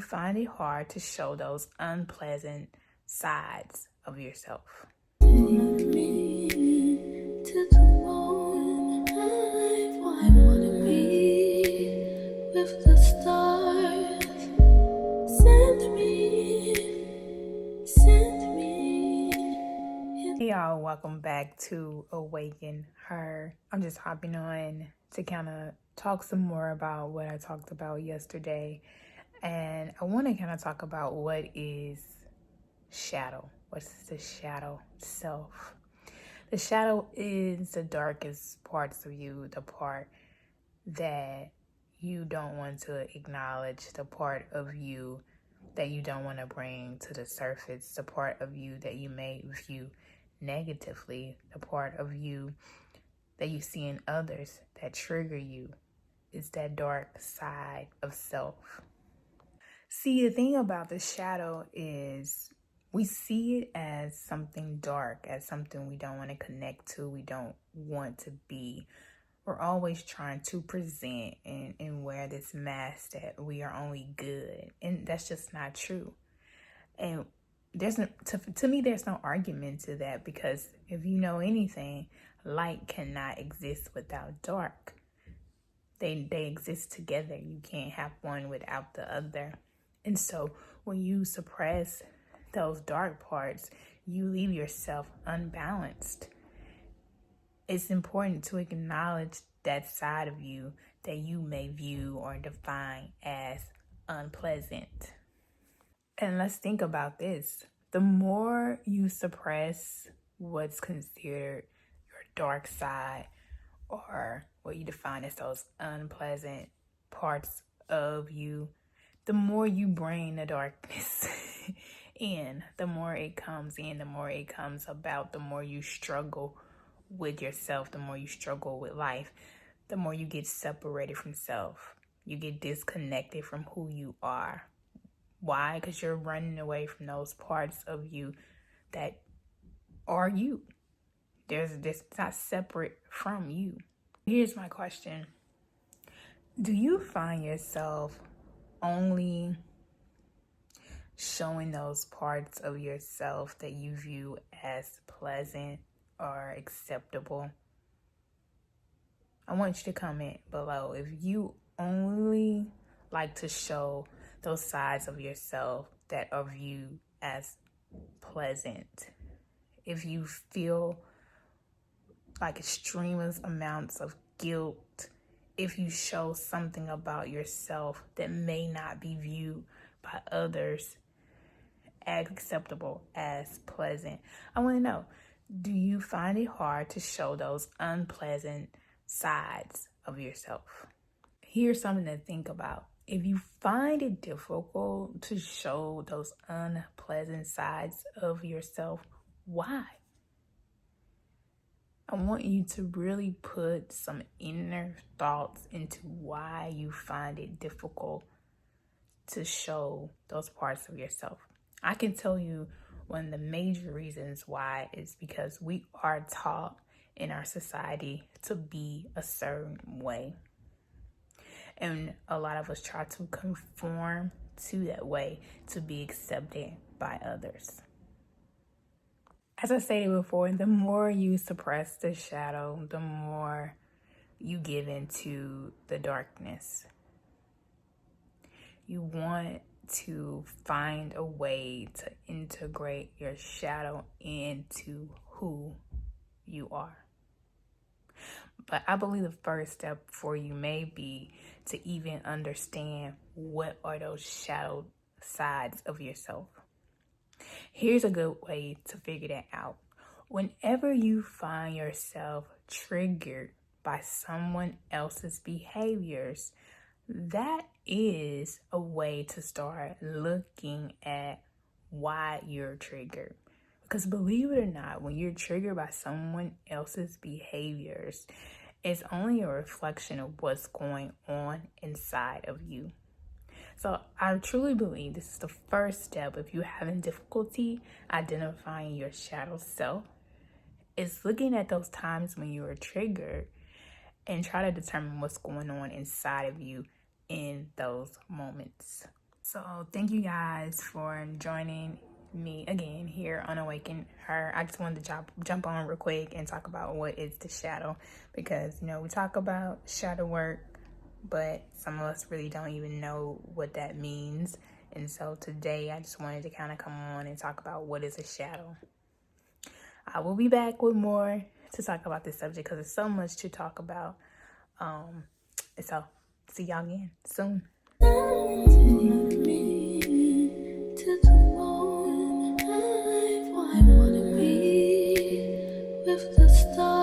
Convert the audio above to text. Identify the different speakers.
Speaker 1: find it hard to show those unpleasant sides of yourself? Hey y'all, welcome back to Awaken Her. I'm just hopping on to kind of talk some more about what I talked about yesterday. And I want to kind of talk about what is shadow. What's the shadow self? The shadow is the darkest parts of you, the part that you don't want to acknowledge, the part of you that you don't want to bring to the surface, the part of you that you may view negatively, the part of you that you see in others that trigger you. Is that dark side of self. See, the thing about the shadow is we see it as something dark, as something we don't want to connect to, we don't want to be. We're always trying to present and wear this mask that we are only good. And that's just not true. And there's no, to me, there's no argument to that, because if you know anything, light cannot exist without dark. They exist together. You can't have one without the other. And so when you suppress those dark parts, you leave yourself unbalanced. It's important to acknowledge that side of you that you may view or define as unpleasant. And let's think about this. The more you suppress what's considered your dark side, or what you define as those unpleasant parts of you, the more you bring the darkness in, the more it comes in, the more it comes about, the more you struggle with yourself, the more you struggle with life, the more you get separated from self. You get disconnected from who you are. Why? Because you're running away from those parts of you that are you. It's not separate from you. Here's my question. Do you find yourself only showing those parts of yourself that you view as pleasant or acceptable? I want you to comment below if you only like to show those sides of yourself that are viewed as pleasant. If you feel like extremist amounts of guilt, if you show something about yourself that may not be viewed by others as acceptable, as pleasant. I want to know, do you find it hard to show those unpleasant sides of yourself? Here's something to think about. If you find it difficult to show those unpleasant sides of yourself, why? I want you to really put some inner thoughts into why you find it difficult to show those parts of yourself. I can tell you one of the major reasons why is because we are taught in our society to be a certain way. And a lot of us try to conform to that way to be accepted by others. As I stated before, the more you suppress the shadow, the more you give into the darkness. You want to find a way to integrate your shadow into who you are. But I believe the first step for you may be to even understand what are those shadow sides of yourself. Here's a good way to figure that out. Whenever you find yourself triggered by someone else's behaviors, that is a way to start looking at why you're triggered. Because believe it or not, when you're triggered by someone else's behaviors, it's only a reflection of what's going on inside of you. So I truly believe this is the first step if you're having difficulty identifying your shadow self. It's looking at those times when you were triggered and try to determine what's going on inside of you in those moments. So thank you guys for joining me again here on Awaken Her. I just wanted to jump on real quick and talk about what is the shadow, because we talk about shadow work, but some of us really don't even know what that means. And so today I just wanted to kind of come on and talk about what is a shadow. I will be back with more to talk about this subject because there's so much to talk about. So see y'all again soon. I wanna be with the stars.